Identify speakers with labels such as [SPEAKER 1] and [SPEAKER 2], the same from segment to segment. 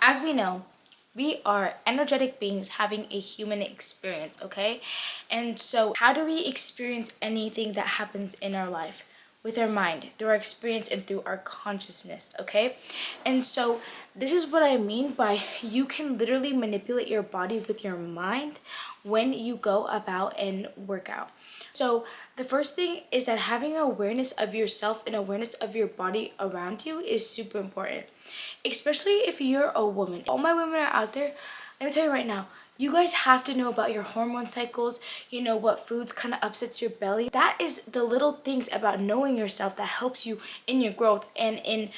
[SPEAKER 1] As we know, we are energetic beings having a human experience, okay? And so, how do we experience anything that happens in our life? With our mind, through our experience, and through our consciousness, okay? And so, this is what I mean by you can literally manipulate your body with your mind when you go about and work out. So, the first thing is that having awareness of yourself and awareness of your body around you is super important, especially if you're a woman. All my women are out there. Let me tell you right now, you guys have to know about your hormone cycles, you know what foods kind of upsets your belly. That is the little things about knowing yourself that helps you in your growth and in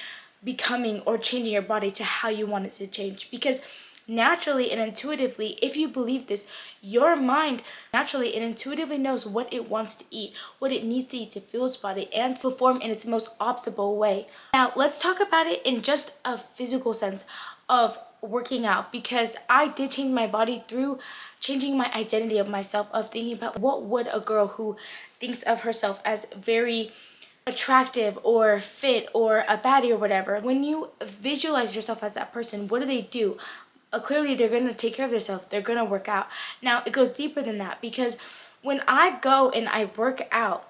[SPEAKER 1] becoming or changing your body to how you want it to change. Because naturally and intuitively, if you believe this, your mind naturally and intuitively knows what it wants to eat, what it needs to eat to fuel its body and to perform in its most optimal way. Now, let's talk about it in just a physical sense of working out, because I did change my body through changing my identity of myself, of thinking about what would a girl who thinks of herself as very attractive or fit or a baddie or whatever, when you visualize yourself as that person, what do? Clearly they're going to take care of themselves, they're going to work out. Now it goes deeper than that, because when I go and I work out,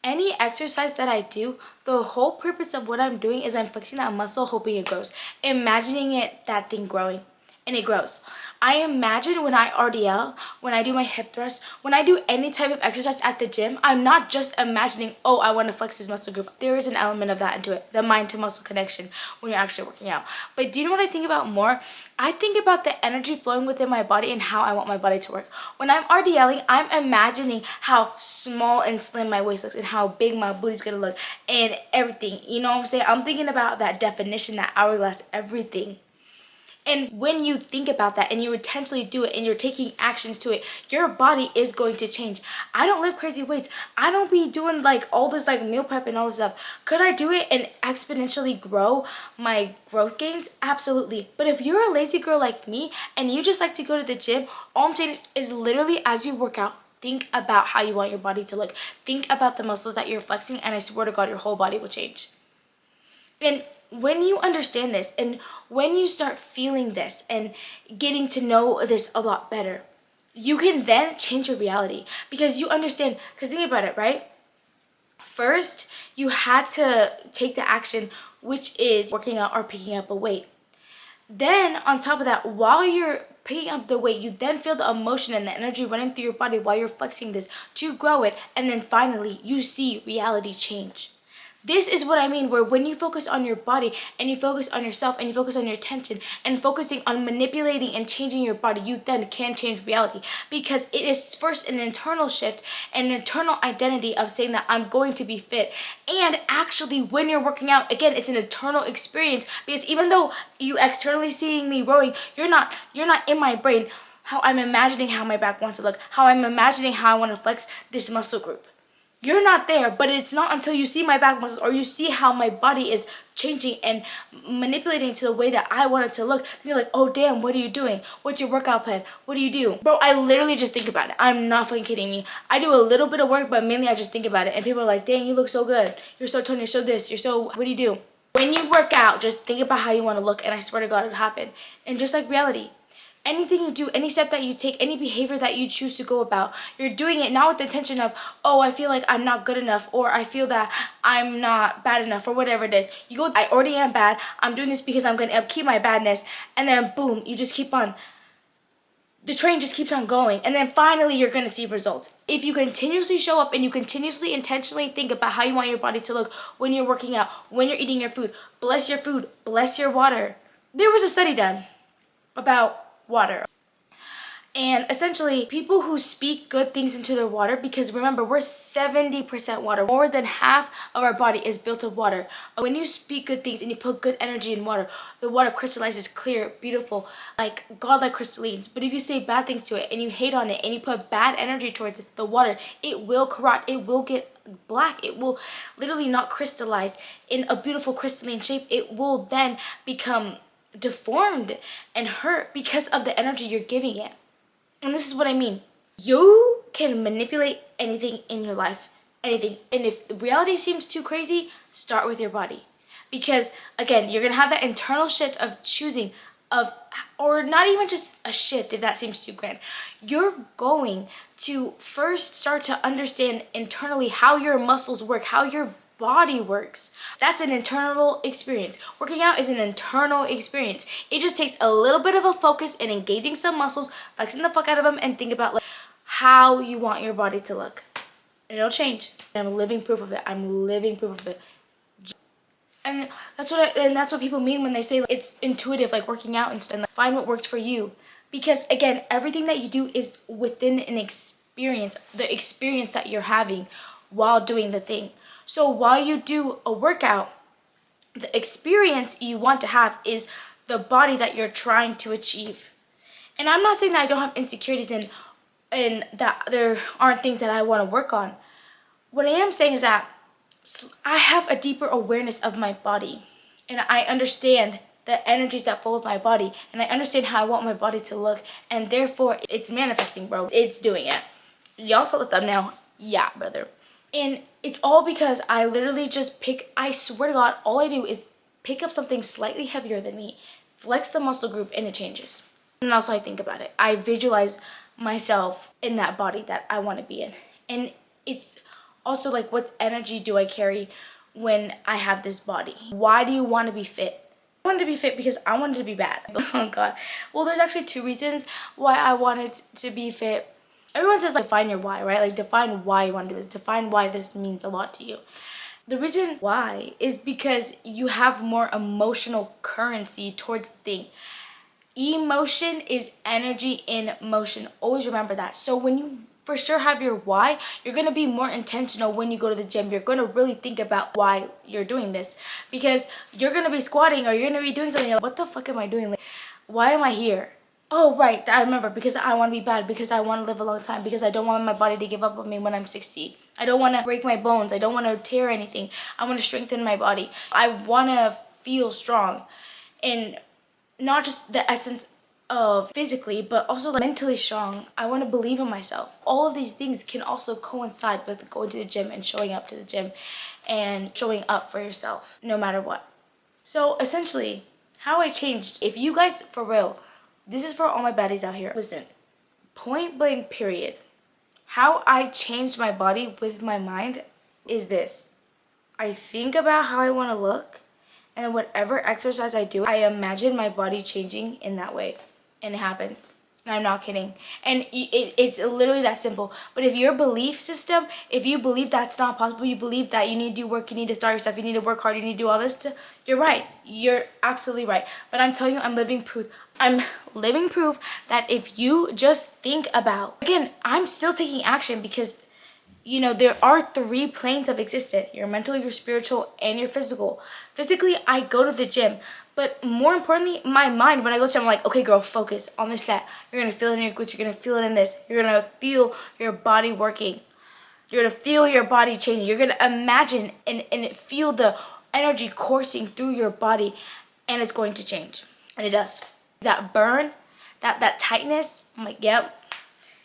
[SPEAKER 1] any exercise that I do, the whole purpose of what I'm doing is I'm flexing that muscle, hoping it grows, imagining that thing growing, and it grows. I imagine when I RDL, when I do my hip thrust, when I do any type of exercise at the gym, I'm not just imagining, oh, I want to flex this muscle group. There is an element of that into it, the mind to muscle connection when you're actually working out. But do you know what I think about more? I think about the energy flowing within my body and how I want my body to work. When I'm RDLing, I'm imagining how small and slim my waist looks and how big my booty's gonna look and everything. You know what I'm saying? I'm thinking about that definition, that hourglass, everything. And when you think about that and you intentionally do it and you're taking actions to it, your body is going to change. I don't lift crazy weights. I don't be doing like all this like meal prep and all this stuff. Could I do it and exponentially grow my growth gains? Absolutely. But if you're a lazy girl like me and you just like to go to the gym, all I'm saying is literally as you work out, think about how you want your body to look. Think about the muscles that you're flexing, and I swear to God, your whole body will change. And when you understand this and when you start feeling this and getting to know this a lot better, you can then change your reality, because you understand. Because think about it, right? First, you had to take the action, which is working out or picking up a weight. Then, on top of that, while you're picking up the weight, you then feel the emotion and the energy running through your body while you're flexing this to grow it. And then finally, you see reality change. This is what I mean, where when you focus on your body and you focus on yourself and you focus on your attention and focusing on manipulating and changing your body, you then can change reality, because it is first an internal shift, an internal identity of saying that I'm going to be fit. And actually, when you're working out, again, it's an internal experience, because even though you externally seeing me rowing, you're not in my brain how I'm imagining how my back wants to look, how I'm imagining how I want to flex this muscle group. You're not there, but it's not until you see my back muscles or you see how my body is changing and manipulating to the way that I want it to look. Then you're like, oh damn, what are you doing? What's your workout plan? What do you do? Bro, I literally just think about it. I'm not fucking kidding me. I do a little bit of work, but mainly I just think about it. And people are like, dang, you look so good. You're so toned, you're so this, you're so, what do you do? When you work out, just think about how you want to look, and I swear to God, it'll happen. And just like reality, anything you do, any step that you take, any behavior that you choose to go about, you're doing it not with the intention of, oh, I feel like I'm not good enough, or I feel that I'm not bad enough, or whatever it is. You go, I already am bad, I'm doing this because I'm going to upkeep my badness, and then boom, you just keep on. The train just keeps on going, and then finally you're going to see results. If you continuously show up and you continuously intentionally think about how you want your body to look when you're working out, when you're eating your food, bless your water. There was a study done about water. And essentially, people who speak good things into their water, because remember, we're 70% water. More than half of our body is built of water. When you speak good things and you put good energy in water, the water crystallizes clear, beautiful, like godlike crystallines. But if you say bad things to it and you hate on it and you put bad energy towards the water, it will corrode, it will get black, it will literally not crystallize in a beautiful crystalline shape. It will then become deformed and hurt because of the energy you're giving it. And this is what I mean. You can manipulate anything in your life, anything. And if reality seems too crazy, start with your body. Because again, you're gonna have that internal shift of choosing of, or not even just a shift if that seems too grand. You're going to first start to understand internally how your muscles work, how your body works. That's an internal experience. Working out is an internal experience. It just takes a little bit of a focus and engaging some muscles, flexing the fuck out of them, and think about like how you want your body to look. And it'll change. I'm living proof of it. I'm living proof of it. And that's what people mean when they say like, it's intuitive, like working out and stuff. Like, find what works for you, because again, everything that you do is within an experience, the experience that you're having while doing the thing. So while you do a workout, the experience you want to have is the body that you're trying to achieve. And I'm not saying that I don't have insecurities and that there aren't things that I want to work on. What I am saying is that I have a deeper awareness of my body, and I understand the energies that flow with my body, and I understand how I want my body to look, and therefore it's manifesting, bro. It's doing it. Y'all saw the thumbnail. Yeah, brother. And it's all because I literally just I swear to God, all I do is pick up something slightly heavier than me, flex the muscle group, and it changes. And also I think about it. I visualize myself in that body that I want to be in. And it's also like, what energy do I carry when I have this body? Why do you want to be fit? I wanted to be fit because I wanted to be bad. Oh God. Well, there's actually two reasons why I wanted to be fit. Everyone says like define your why, right? Like define why you want to do this. Define why this means a lot to you. The reason why is because you have more emotional currency towards the thing. Emotion is energy in motion. Always remember that. So when you for sure have your why, you're going to be more intentional when you go to the gym. You're going to really think about why you're doing this, because you're going to be squatting or you're going to be doing something. You're like, what the fuck am I doing? Like, why am I here? Oh, right. I remember, because I want to be bad, because I want to live a long time, because I don't want my body to give up on me when I'm 60. I don't want to break my bones. I don't want to tear anything. I want to strengthen my body. I want to feel strong, and not just the essence of physically, but also like mentally strong. I want to believe in myself. All of these things can also coincide with going to the gym and showing up to the gym and showing up for yourself no matter what. So essentially, how I changed, if you guys, for real, this is for all my baddies out here. Listen, point blank period. How I changed my body with my mind is this. I think about how I want to look, and whatever exercise I do, I imagine my body changing in that way. And it happens. And I'm not kidding. And it's literally that simple. But if your belief system, if you believe that's not possible, you believe that you need to do work, you need to start yourself, you need to work hard, you need to do all this, you're right. You're absolutely right. But I'm telling you, I'm living proof. I'm living proof that if you just think about, again, I'm still taking action because, you know, there are 3 planes of existence: your mental, your spiritual, and your physical. Physically, I go to the gym. But more importantly, my mind, when I go to the gym, I'm like, okay, girl, focus on this set. You're going to feel it in your glutes. You're going to feel it in this. You're going to feel your body working. You're going to feel your body changing. You're going to imagine and feel the energy coursing through your body, and it's going to change. And it does. That burn, that tightness, I'm like, yep,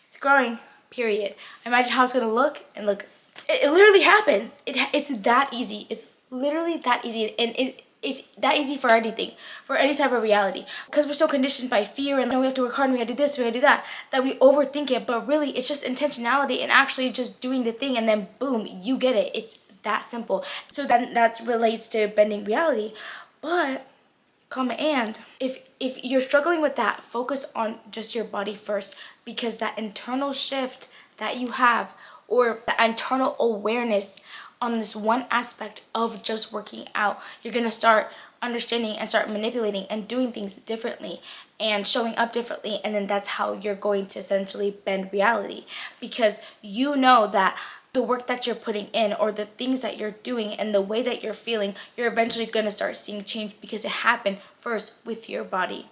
[SPEAKER 1] it's growing, period. Imagine how it's going to look, and look. It literally happens. It's that easy. It's literally that easy. And it's that easy for anything, for any type of reality. Because we're so conditioned by fear and then we have to work hard and we gotta do this, we gotta do that we overthink it. But really, it's just intentionality and actually just doing the thing, and then boom, you get it. It's that simple. So then that relates to bending reality. But, and if you're struggling with that, focus on just your body first, because that internal shift that you have, or the internal awareness on this one aspect of just working out, you're going to start understanding and start manipulating and doing things differently and showing up differently. And then that's how you're going to essentially bend reality, because you know that the work that you're putting in, or the things that you're doing and the way that you're feeling, you're eventually going to start seeing change, because it happened first with your body.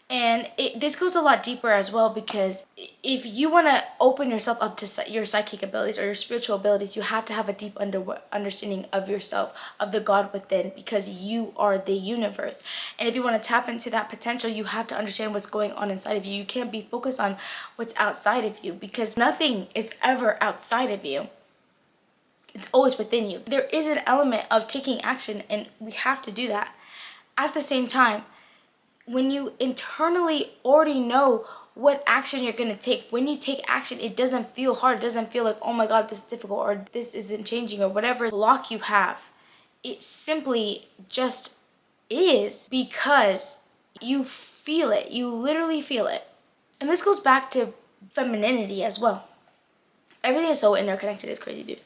[SPEAKER 1] And this goes a lot deeper as well, because if you want to open yourself up to your psychic abilities or your spiritual abilities, you have to have a deep understanding of yourself, of the God within, because you are the universe. And if you want to tap into that potential, you have to understand what's going on inside of you. You can't be focused on what's outside of you, because nothing is ever outside of you. It's always within you. There is an element of taking action, and we have to do that. At the same time, when you internally already know what action you're going to take, when you take action, it doesn't feel hard. It doesn't feel like, oh my God, this is difficult, or this isn't changing, or whatever block you have. It simply just is, because you feel it. You literally feel it. And this goes back to femininity as well. Everything is so interconnected. It's crazy, dude.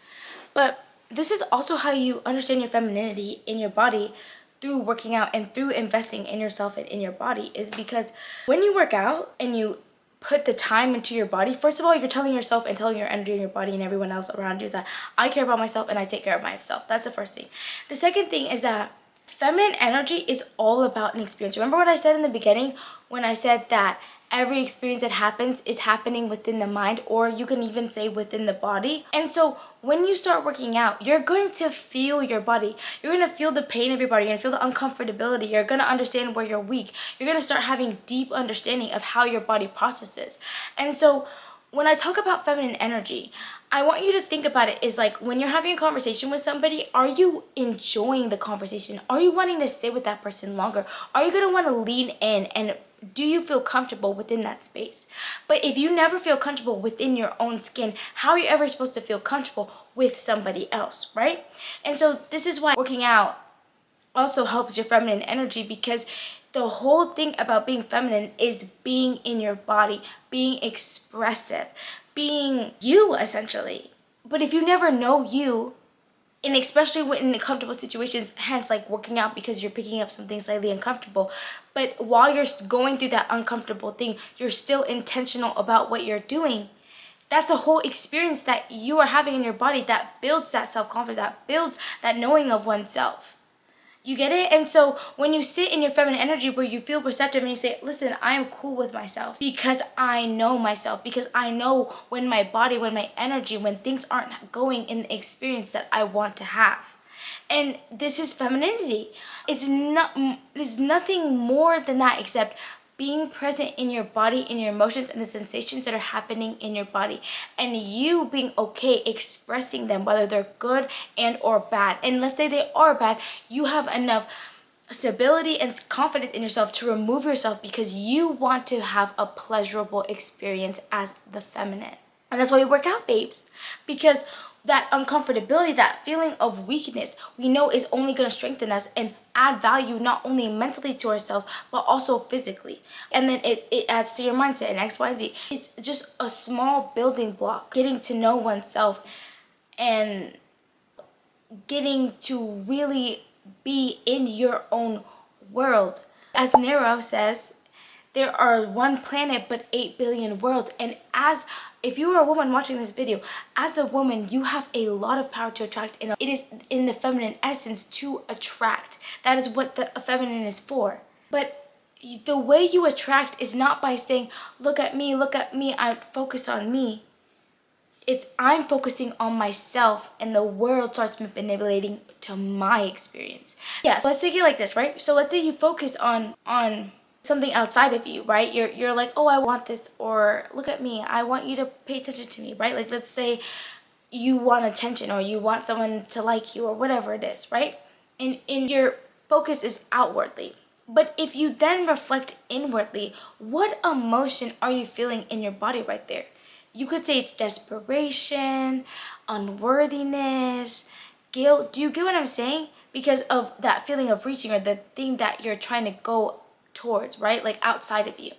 [SPEAKER 1] But this is also how you understand your femininity in your body, through working out and through investing in yourself and in your body, is because when you work out and you put the time into your body, first of all, you're telling yourself and telling your energy and your body and everyone else around you that I care about myself and I take care of myself. That's the first thing. The second thing is that feminine energy is all about an experience. Remember what I said in the beginning when I said that every experience that happens is happening within the mind, or you can even say within the body. And so when you start working out, you're going to feel your body. You're going to feel the pain of your body. You're going to feel the uncomfortability. You're going to understand where you're weak. You're going to start having deep understanding of how your body processes. And so when I talk about feminine energy, I want you to think about it is like when you're having a conversation with somebody, are you enjoying the conversation? Are you wanting to stay with that person longer? Are you going to want to lean in, and do you feel comfortable within that space? But if you never feel comfortable within your own skin, how are you ever supposed to feel comfortable with somebody else, right? And so this is why working out also helps your feminine energy, because the whole thing about being feminine is being in your body, being expressive, being you, essentially. But if you never know you, and especially when in comfortable situations, hence like working out because you're picking up something slightly uncomfortable, but while you're going through that uncomfortable thing, you're still intentional about what you're doing. That's a whole experience that you are having in your body that builds that self-confidence, that builds that knowing of oneself. You get it? And so when you sit in your feminine energy where you feel perceptive and you say, listen, I am cool with myself because I know myself, because I know when my body, when my energy, when things aren't going in the experience that I want to have. And this is femininity. It's nothing more than that except being present in your body, in your emotions, and the sensations that are happening in your body, and you being okay expressing them, whether they're good and or bad. And let's say they are bad, you have enough stability and confidence in yourself to remove yourself because you want to have a pleasurable experience as the feminine. And that's why we work out, babes, because that uncomfortability, that feeling of weakness, we know is only going to strengthen us and add value not only mentally to ourselves, but also physically. And then it adds to your mindset and X, Y, and Z. It's just a small building block, getting to know oneself and getting to really be in your own world. As Nero says, there are one planet but 8 billion worlds. And if you are a woman watching this video, as a woman, you have a lot of power to attract. And it is in the feminine essence to attract. That is what the feminine is for. But the way you attract is not by saying, look at me, I focus on me. It's I'm focusing on myself and the world starts manipulating to my experience. Yeah, so let's take it like this, right? So let's say you focus on something outside of you, right? You're like, oh, I want this, or look at me, I want you to pay attention to me, right? Like let's say you want attention or you want someone to like you or whatever it is, right? And your focus is outwardly. But if you then reflect inwardly, what emotion are you feeling in your body right there? You could say it's desperation, unworthiness, guilt. Do you get what I'm saying? Because of that feeling of reaching or the thing that you're trying to go towards, right? Like outside of you.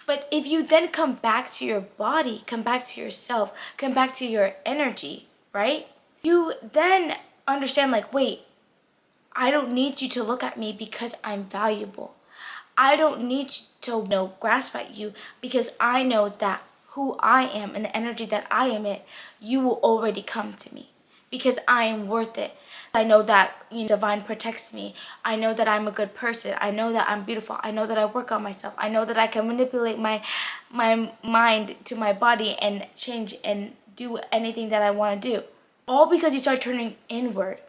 [SPEAKER 1] But if you then come back to your body, come back to yourself, come back to your energy, right? You then understand like, wait, I don't need you to look at me because I'm valuable. I don't need to grasp at you because I know that who I am and the energy that I am in, you will already come to me because I am worth it. I know that divine protects me. I know that I'm a good person. I know that I'm beautiful. I know that I work on myself. I know that I can manipulate my mind to my body and change and do anything that I want to do. All because you start turning inward.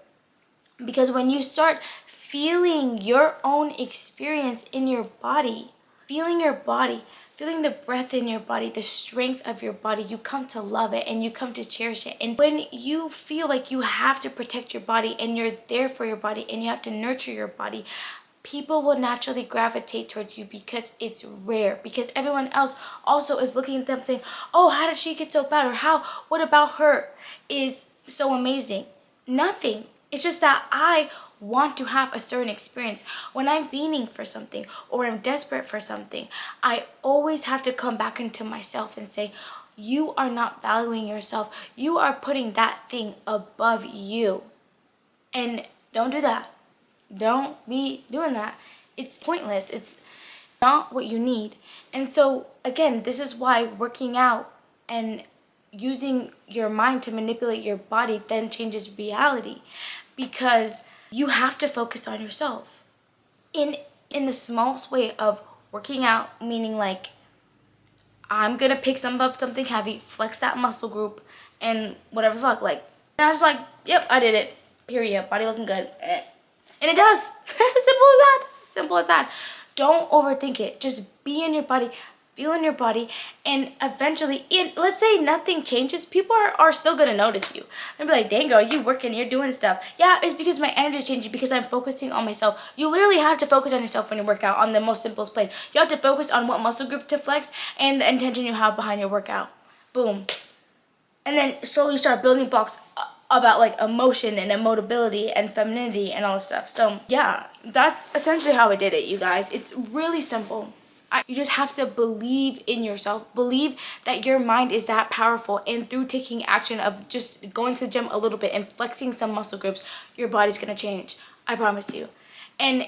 [SPEAKER 1] Because when you start feeling your own experience in your body, feeling your body, feeling the breath in your body, the strength of your body, you come to love it and you come to cherish it. And when you feel like you have to protect your body and you're there for your body and you have to nurture your body, people will naturally gravitate towards you because it's rare. Because everyone else also is looking at them saying, oh, how did she get so bad? Or what about her is so amazing? Nothing. It's just that I want to have a certain experience. When I'm fiending for something or I'm desperate for something, I always have to come back into myself and say, you are not valuing yourself. You are putting that thing above you. And don't do that. Don't be doing that. It's pointless. It's not what you need. And so, again, this is why working out and using your mind to manipulate your body then changes reality, because you have to focus on yourself in the smallest way of working out, meaning like I'm gonna pick up something heavy, flex that muscle group, and whatever the fuck. Like, and I was like, yep, I did it. Period. Body looking good. And it does. Simple as that. Simple as that. Don't overthink it. Just be in your body, feel in your body, and eventually, let's say nothing changes, people are still gonna notice you. They'll be like, dang girl, you working, you're doing stuff. Yeah, it's because my energy is changing, because I'm focusing on myself. You literally have to focus on yourself when you work out on the most simplest plane. You have to focus on what muscle group to flex and the intention you have behind your workout. Boom. And then slowly start building blocks about like emotion and emotability and femininity and all this stuff. So yeah, that's essentially how I did it, you guys. It's really simple. You just have to believe in yourself. Believe that your mind is that powerful, and through taking action of just going to the gym a little bit and flexing some muscle groups, your body's gonna change. I promise you. And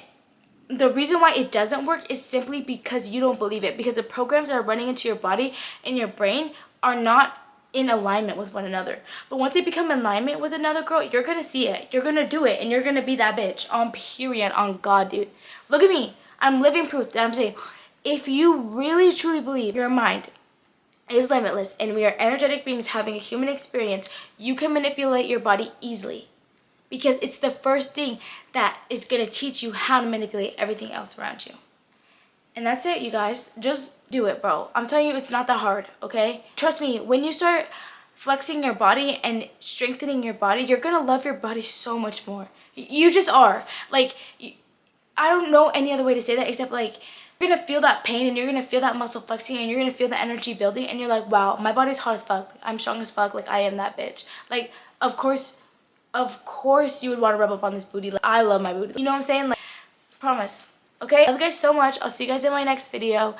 [SPEAKER 1] the reason why it doesn't work is simply because you don't believe it, because the programs that are running into your body and your brain are not in alignment with one another. But once they become in alignment with another girl, you're gonna see it. You're gonna do it, and you're gonna be that bitch. On period. On God, dude. Look at me. I'm living proof that I'm saying, if you really truly believe your mind is limitless and we are energetic beings having a human experience, you can manipulate your body easily, because it's the first thing that is gonna teach you how to manipulate everything else around you. And that's it, you guys. Just do it, bro. I'm telling you, it's not that hard, okay? Trust me, when you start flexing your body and strengthening your body, you're gonna love your body so much more. You just are. Like, I don't know any other way to say that except like, you're gonna feel that pain and you're gonna feel that muscle flexing and you're gonna feel the energy building and you're like, wow, my body's hot as fuck. I'm strong as fuck. Like, I am that bitch. Like, of course you would want to rub up on this booty. Like, I love my booty. You know what I'm saying? Like, promise. Okay, love you guys so much. I'll see you guys in my next video.